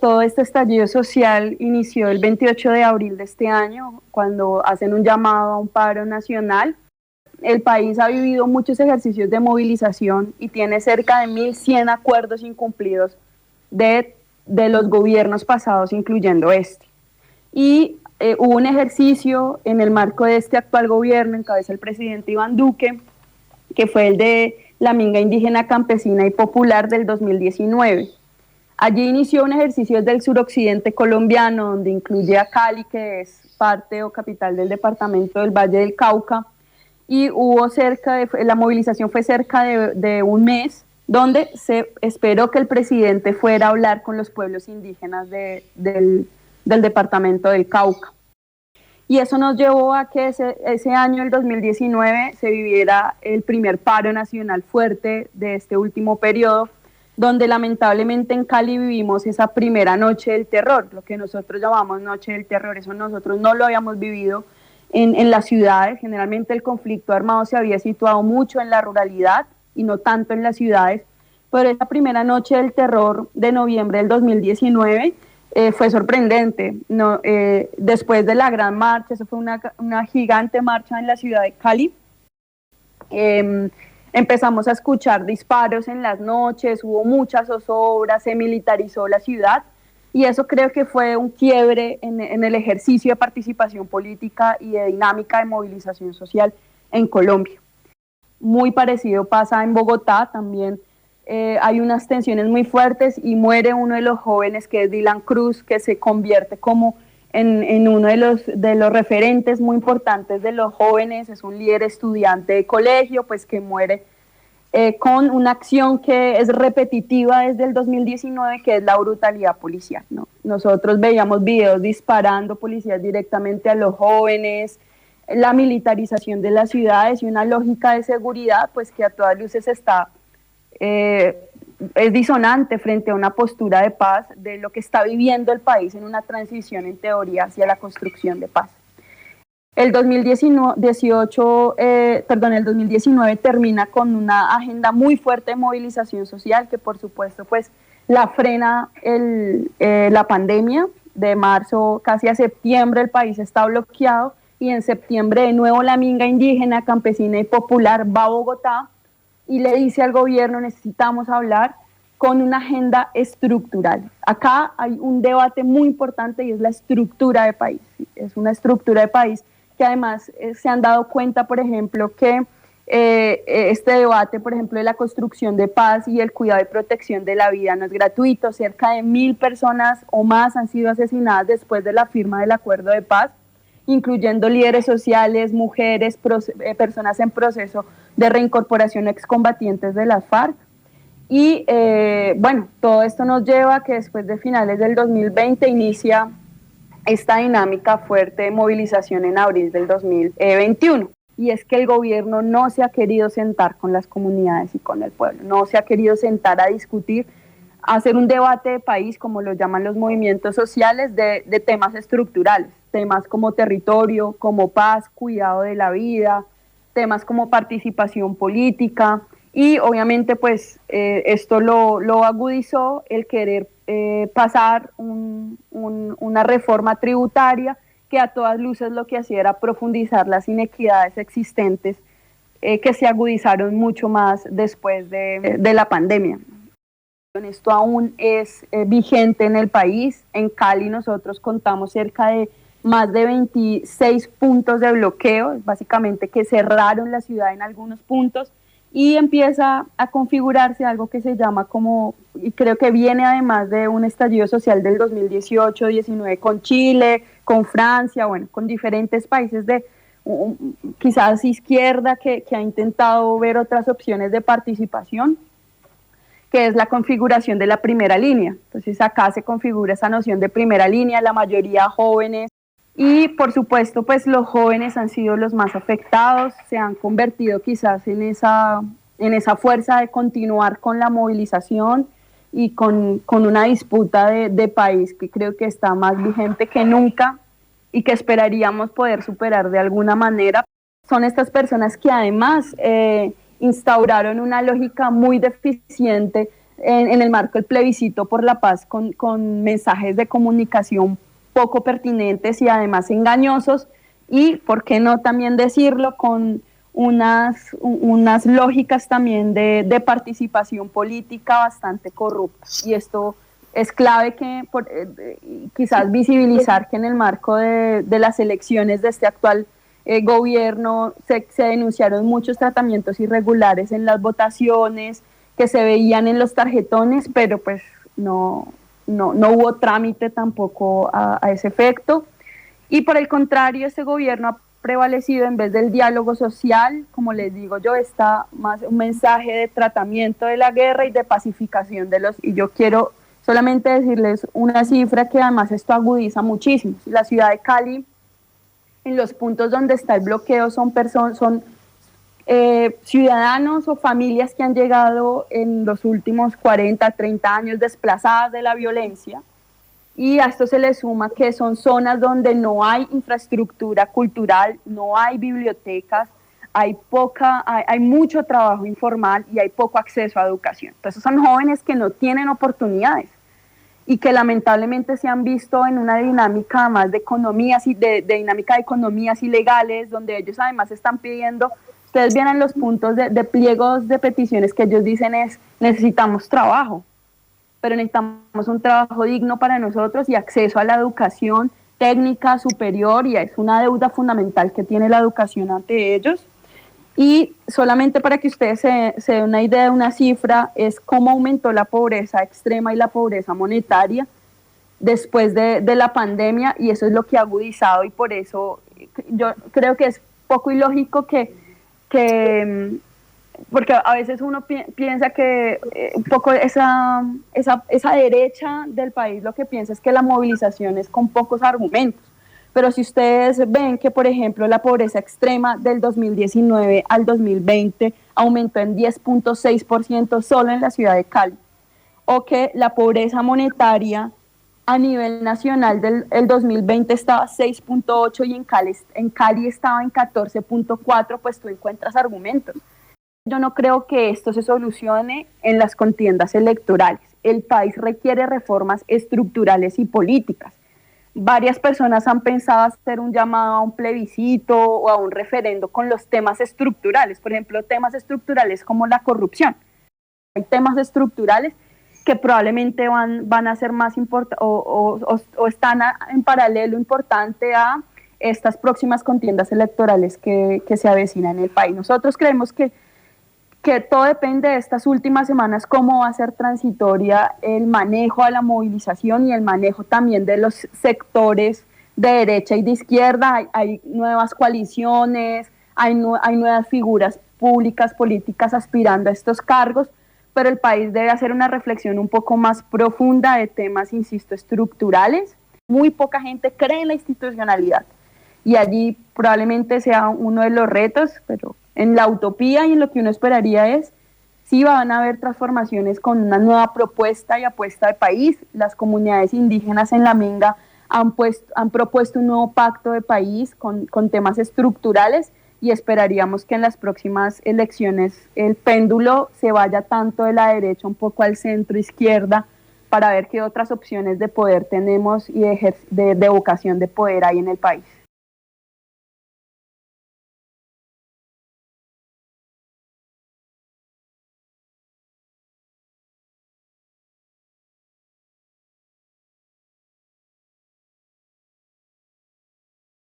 todo este estallido social inició el 28 de abril de este año, cuando hacen un llamado a un paro nacional. El país ha vivido muchos ejercicios de movilización y tiene cerca de 1.100 acuerdos incumplidos de los gobiernos pasados, incluyendo este. Y hubo un ejercicio en el marco de este actual gobierno, encabeza el presidente Iván Duque, que fue el de la Minga Indígena Campesina y Popular del 2019. Allí inició un ejercicio desde el suroccidente colombiano, donde incluye a Cali, que es parte o capital del departamento del Valle del Cauca, y hubo la movilización fue cerca de un mes, donde se esperó que el presidente fuera a hablar con los pueblos indígenas del departamento del Cauca. Y eso nos llevó a que ese año, el 2019, se viviera el primer paro nacional fuerte de este último periodo, donde lamentablemente en Cali vivimos esa primera noche del terror, lo que nosotros llamamos noche del terror. Eso nosotros no lo habíamos vivido en las ciudades. Generalmente el conflicto armado se había situado mucho en la ruralidad y no tanto en las ciudades, pero esa primera noche del terror de noviembre del 2019 fue sorprendente. Después de la gran marcha, eso fue una gigante marcha en la ciudad de Cali, empezamos a escuchar disparos en las noches, hubo muchas zozobras, se militarizó la ciudad, y eso creo que fue un quiebre en el ejercicio de participación política y de dinámica de movilización social en Colombia. Muy parecido pasa en Bogotá, también hay unas tensiones muy fuertes y muere uno de los jóvenes, que es Dylan Cruz, que se convierte como en uno de los referentes muy importantes de los jóvenes. Es un líder estudiante de colegio, pues que muere con una acción que es repetitiva desde el 2019, que es la brutalidad policial, ¿no? Nosotros veíamos videos disparando policías directamente a los jóvenes, la militarización de las ciudades y una lógica de seguridad pues que a todas luces es disonante frente a una postura de paz de lo que está viviendo el país en una transición en teoría hacia la construcción de paz. El 2019 termina con una agenda muy fuerte de movilización social que por supuesto pues la frena la pandemia. De marzo casi a septiembre el país está bloqueado, y en septiembre de nuevo la Minga Indígena Campesina y Popular va a Bogotá y le dice al gobierno: necesitamos hablar con una agenda estructural. Acá hay un debate muy importante y es la estructura de país. Es una estructura de país que además se han dado cuenta, por ejemplo, que este debate, por ejemplo, de la construcción de paz y el cuidado y protección de la vida no es gratuito. Cerca de 1.000 personas o más han sido asesinadas después de la firma del acuerdo de paz, incluyendo líderes sociales, mujeres, personas en proceso de reincorporación, excombatientes de las FARC. Y bueno, todo esto nos lleva a que después de finales del 2020 inicia esta dinámica fuerte de movilización en abril del 2021. Y es que el gobierno no se ha querido sentar con las comunidades y con el pueblo, no se ha querido sentar a discutir, a hacer un debate de país, como lo llaman los movimientos sociales, de temas estructurales, temas como territorio, como paz, cuidado de la vida, temas como participación política. Y obviamente pues esto lo agudizó el querer pasar una reforma tributaria que a todas luces lo que hacía era profundizar las inequidades existentes, que se agudizaron mucho más después de la pandemia. Esto aún es vigente en el país. En Cali nosotros contamos cerca de más de 26 puntos de bloqueo, básicamente que cerraron la ciudad en algunos puntos, y empieza a configurarse algo que se llama como, y creo que viene además de un estallido social del 2018-19 con Chile, con Francia, bueno, con diferentes países de quizás izquierda que ha intentado ver otras opciones de participación, que es la configuración de la primera línea. Entonces acá se configura esa noción de primera línea, la mayoría jóvenes, y por supuesto pues los jóvenes han sido los más afectados, se han convertido quizás en esa fuerza de continuar con la movilización y con una disputa de país que creo que está más vigente que nunca y que esperaríamos poder superar de alguna manera. Son estas personas que además instauraron una lógica muy deficiente en el marco del plebiscito por la paz con mensajes de comunicación poco pertinentes y además engañosos, y, por qué no también decirlo, con unas lógicas también de participación política bastante corruptas. Y esto es clave que quizás visibilizar que en el marco de las elecciones de este actual gobierno se denunciaron muchos tratamientos irregulares en las votaciones que se veían en los tarjetones, pero pues no hubo trámite tampoco a ese efecto. Y por el contrario, este gobierno ha prevalecido, en vez del diálogo social, como les digo yo, está más un mensaje de tratamiento de la guerra y de pacificación de los... Y yo quiero solamente decirles una cifra que además esto agudiza muchísimo. La ciudad de Cali, en los puntos donde está el bloqueo, son ciudadanos o familias que han llegado en los últimos 40, 30 años desplazadas de la violencia, y a esto se le suma que son zonas donde no hay infraestructura cultural, no hay bibliotecas, hay mucho trabajo informal y hay poco acceso a educación. Entonces son jóvenes que no tienen oportunidades y que lamentablemente se han visto en una dinámica más de economías y de dinámica de economías ilegales, donde ellos además están pidiendo, ustedes vienen los puntos de pliegos de peticiones que ellos dicen es: necesitamos trabajo, pero necesitamos un trabajo digno para nosotros y acceso a la educación técnica superior, y es una deuda fundamental que tiene la educación ante ellos. Y solamente para que ustedes se den una idea de una cifra, es cómo aumentó la pobreza extrema y la pobreza monetaria después de la pandemia, y eso es lo que ha agudizado, y por eso yo creo que es poco ilógico porque a veces uno piensa que un poco esa derecha del país lo que piensa es que la movilización es con pocos argumentos. Pero si ustedes ven que, por ejemplo, la pobreza extrema del 2019 al 2020 aumentó en 10.6% solo en la ciudad de Cali, o que la pobreza monetaria a nivel nacional del 2020 estaba 6.8 y en Cali estaba en 14.4, pues tú encuentras argumentos. Yo no creo que esto se solucione en las contiendas electorales. El país requiere reformas estructurales y políticas. Varias personas han pensado hacer un llamado a un plebiscito o a un referendo con los temas estructurales, por ejemplo, temas estructurales como la corrupción. Hay temas estructurales que probablemente van a ser más importantes o están en paralelo importante a estas próximas contiendas electorales que se avecinan en el país. Nosotros creemos que todo depende de estas últimas semanas, cómo va a ser transitoria el manejo a la movilización y el manejo también de los sectores de derecha y de izquierda. Hay nuevas coaliciones, hay nuevas figuras públicas, políticas aspirando a estos cargos, pero el país debe hacer una reflexión un poco más profunda de temas, insisto, estructurales. Muy poca gente cree en la institucionalidad y allí probablemente sea uno de los retos, pero en la utopía y en lo que uno esperaría es, sí van a haber transformaciones con una nueva propuesta y apuesta de país. Las comunidades indígenas en La Minga han propuesto un nuevo pacto de país con temas estructurales, y esperaríamos que en las próximas elecciones el péndulo se vaya tanto de la derecha un poco al centro izquierda, para ver qué otras opciones de poder tenemos y de vocación de poder hay en el país.